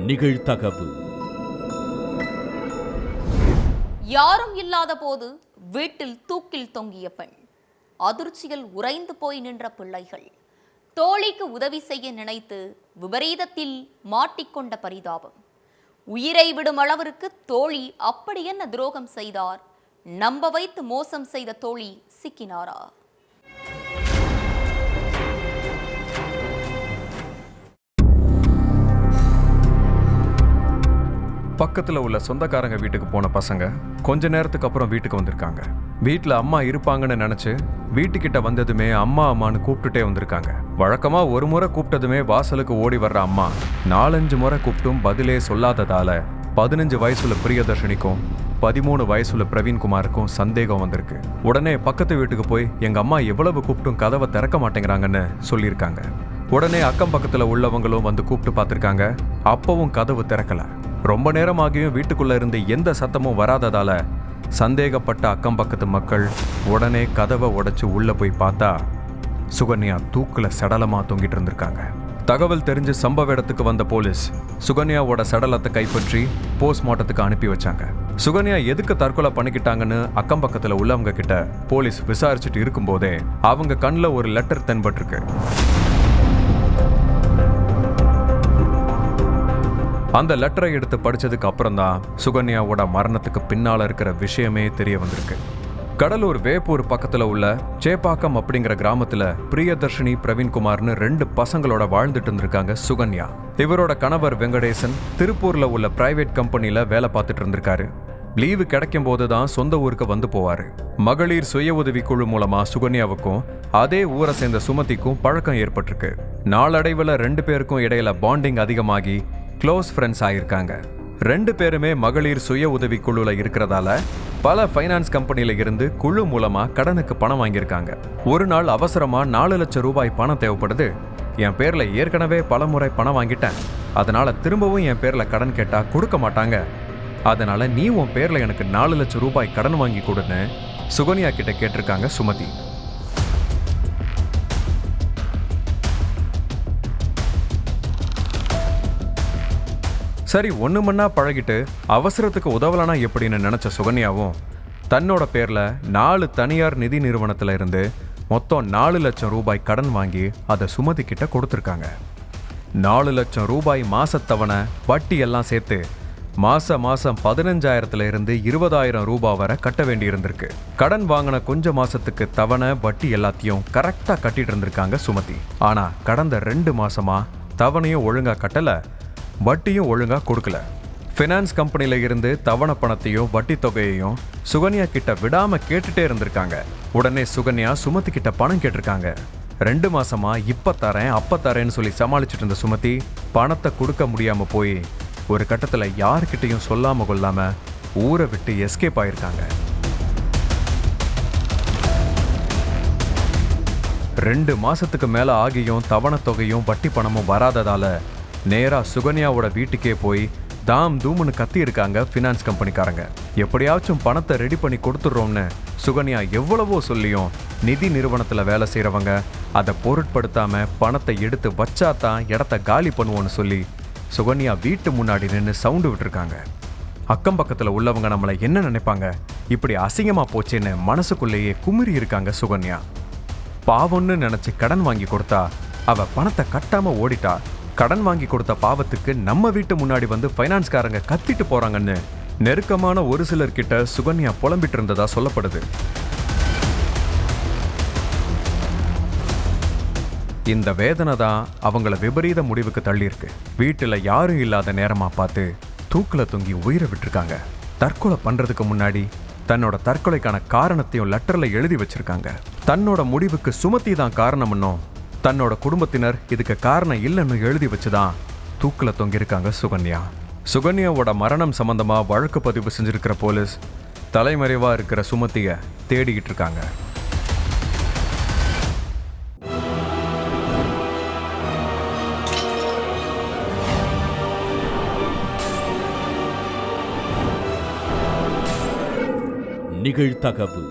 நிகழ்தகவு. யாரும் இல்லாத போது வீட்டில் தூக்கில் தொங்கிய பெண், அதிர்ச்சியில் உறைந்து போய் நின்ற பிள்ளைகள், தோழிக்கு உதவி செய்ய நினைத்து விபரீதத்தில் மாட்டிக்கொண்ட பரிதாபம். உயிரை விடும் அளவிற்கு தோழி அப்படி என்ன துரோகம் செய்தார்? நம்ப வைத்து மோசம் செய்த தோழி சிக்கினாரா? பக்கத்தில் உள்ள சொந்தக்காரங்க வீட்டுக்கு போன பசங்க கொஞ்ச நேரத்துக்கு அப்புறம் வீட்டுக்கு வந்திருக்காங்க. வீட்டில் அம்மா இருப்பாங்கன்னு நினச்சி வீட்டுக்கிட்ட வந்ததுமே அம்மா அம்மான்னு கூப்பிட்டுட்டே வந்திருக்காங்க. வழக்கமாக ஒரு முறை கூப்பிட்டதுமே வாசலுக்கு ஓடி வர்ற அம்மா 4-5 முறை கூப்பிட்டும் பதிலே சொல்லாததால 15 வயசுல பிரியதர்ஷினிக்கும் 13 வயசுல பிரவீன்குமாருக்கும் சந்தேகம் வந்திருக்கு. உடனே பக்கத்து வீட்டுக்கு போய் எங்கள் அம்மா எவ்வளவு கூப்பிட்டும் கதவை திறக்க மாட்டேங்கிறாங்கன்னு சொல்லியிருக்காங்க. உடனே அக்கம் பக்கத்தில் உள்ளவங்களும் வந்து கூப்பிட்டு பார்த்துருக்காங்க. அப்பவும் கதவு திறக்கல. ரொம்ப நேரமாகியும் வீட்டுக்குள்ள இருந்து எந்த சத்தமும் வராததால சந்தேகப்பட்ட அக்கம் பக்கத்து மக்கள் உடனே கதவை உடைச்சு உள்ள போய் பார்த்தா சுகன்யா தூக்குல சடலமா தொங்கிட்டு இருந்திருக்காங்க. தகவல் தெரிஞ்சு சம்பவ இடத்துக்கு வந்த போலீஸ் சுகன்யாவோட சடலத்தை கைப்பற்றி போஸ்ட்மார்ட்டத்துக்கு அனுப்பி வச்சாங்க. சுகன்யா எதுக்கு தற்கொலை பண்ணிக்கிட்டாங்கன்னு அக்கம் பக்கத்துல உள்ளவங்க கிட்ட போலீஸ் விசாரிச்சுட்டு இருக்கும்போதே அவங்க கண்ணில் ஒரு லெட்டர் தென்பட்டிருக்கு. அந்த லெட்டரை எடுத்து படிச்சதுக்கு அப்புறம் தான் சுகன்யாவோட மரணத்துக்கு பின்னால இருக்கிற விஷயமே தெரிய வந்திருக்கு. கடலூர் வேப்பூர் பக்கத்துல உள்ள சேப்பாக்கம் அப்படிங்கிற கிராமத்துல பிரியதர்ஷினி பிரவீன்குமார்னு 2 பசங்களோட வாழ்ந்துட்டு இருந்திருக்காங்க சுகன்யா. இவரோட கணவர் வெங்கடேசன் திருப்பூர்ல உள்ள பிரைவேட் கம்பெனில வேலை பார்த்துட்டு இருந்திருக்காரு. லீவு கிடைக்கும் போதுதான் சொந்த ஊருக்கு வந்து போவாரு. மகளிர் சுய உதவி குழு மூலமா சுகன்யாவுக்கும் அதே ஊரை சேர்ந்த சுமதிக்கும் பழக்கம் ஏற்பட்டிருக்கு. நாளடைவில் 2 பேருக்கும் இடையில பாண்டிங் அதிகமாகி க்ளோஸ் ஃப்ரெண்ட்ஸ் ஆயிருக்காங்க. 2 பேருமே மகளிர் சுய உதவி குழுல இருக்கிறதால பல ஃபைனான்ஸ் கம்பெனில இருந்து குழு மூலமா கடனுக்கு பணம் வாங்கியிருக்காங்க. ஒரு நாள் அவசரமா 4 லட்சம் ரூபாய் பணம் தேவைப்படுது. என் பேர்ல ஏற்கனவே பல முறை பணம் வாங்கிட்டேன். அதனால திரும்பவும் என் பேர்ல கடன் கேட்டா கொடுக்க மாட்டாங்க. அதனால நீ உன் பேர்ல எனக்கு 4 லட்சம் ரூபாய் கடன் வாங்கி கொடுன்னு சுகன்யா கிட்ட கேட்டிருக்காங்க சுமதி. சரி, ஒன்று மண்ணா பழகிட்டு அவசரத்துக்கு உதவலனா எப்படின்னு நினச்ச சுகன்யாவும் தன்னோட பேரில் 4 தனியார் நிதி நிறுவனத்தில் இருந்து மொத்தம் 4 லட்சம் ரூபாய் கடன் வாங்கி அதை சுமதி கிட்ட கொடுத்துருக்காங்க. 4 லட்சம் ரூபாய் மாசத்தவணை வட்டி எல்லாம் சேர்த்து மாசம் 15,000 இருந்து 20,000 ரூபாய் வரை கட்ட வேண்டி இருந்திருக்கு. கடன் வாங்கின கொஞ்ச மாசத்துக்கு தவணை வட்டி எல்லாத்தையும் கரெக்டாக கட்டிட்டு இருந்திருக்காங்க சுமதி. ஆனால் கடந்த 2 மாசமா தவணையும் ஒழுங்கா கட்டலை, வட்டியும் ஒழுங்கா கொடுக்கல. ஃபினான்ஸ் கம்பெனில இருந்து தவணை பணத்தையும் வட்டி தொகையையும் சுகன்யா கிட்ட விடாம கேட்டுட்டே இருந்திருக்காங்க. உடனே சுகன்யா சுமதி கிட்ட பணம் கேட்டிருக்காங்க. 2 மாசமா இப்ப தரேன் அப்ப தரேன்னு சொல்லி சமாளிச்சுட்டு இருந்த சுமதி பணத்தை கொடுக்க முடியாம போய் ஒரு கட்டத்துல யாருக்கிட்டையும் சொல்லாம கொள்ளாம ஊரை விட்டு எஸ்கேப் ஆயிருக்காங்க. 2 மாசத்துக்கு மேல ஆகியும் தவணை தொகையும் வட்டி பணமும் வராததால நேரா சுகன்யாவோட வீட்டுக்கே போய் தாம் தூம்னு கத்தி இருக்காங்க ஃபினான்ஸ் கம்பெனிக்காரங்க. எப்படியாச்சும் பணத்தை ரெடி பண்ணி கொடுத்துட்றோம்னு சுகன்யா எவ்வளவோ சொல்லியும் நிதி நிறுவனத்தில் வேலை செய்கிறவங்க அதை பொருட்படுத்தாம பணத்தை எடுத்து வச்சாதான் இடத்த காலி பண்ணுவோன்னு சொல்லி சுகன்யா வீட்டு முன்னாடி நின்று சவுண்டு விட்டுருக்காங்க. அக்கம் பக்கத்தில் உள்ளவங்க நம்மளை என்ன நினைப்பாங்க, இப்படி அசிங்கமா போச்சேன்னு மனசுக்குள்ளேயே குமிறி இருக்காங்க சுகன்யா. பாவம்னு நினைச்சு கடன் வாங்கி கொடுத்தா அவ பணத்தை கட்டாம ஓடிட்டா. கடன் வாங்கி கொடுத்த பாவத்துக்கு நம்ம வீட்டு முன்னாடி வந்து ஃபைனான்ஸ்காரங்க கத்திட்டு போறாங்கன்னு நெருக்கமான ஒரு சிலர்கிட்ட சுகன்யா புலம்பிட்டு இருந்ததா சொல்லப்படுது. இந்த வேதனை தான் அவங்கள விபரீத முடிவுக்கு தள்ளியிருக்கு. வீட்டுல யாரும் இல்லாத நேரமா பார்த்து தூக்குல தொங்கி உயிரை விட்டுருக்காங்க. தற்கொலை பண்றதுக்கு முன்னாடி தன்னோட தற்கொலைக்கான காரணத்தையும் லெட்டர்ல எழுதி வச்சிருக்காங்க. தன்னோட முடிவுக்கு சுமதி தான் காரணம்னும் தன்னோட குடும்பத்தினர் இதுக்கு காரணம் இல்லைன்னு எழுதி வச்சுதான் தூக்குல தொங்கியிருக்காங்க சுகன்யா. சுகன்யாவோட மரணம் சம்பந்தமா வழக்கு பதிவு செஞ்சிருக்கிற போலீஸ் தலைமறைவா இருக்கிற சுமதியை தேடிக்கிட்டு இருக்காங்க. நிகழ்தகவு.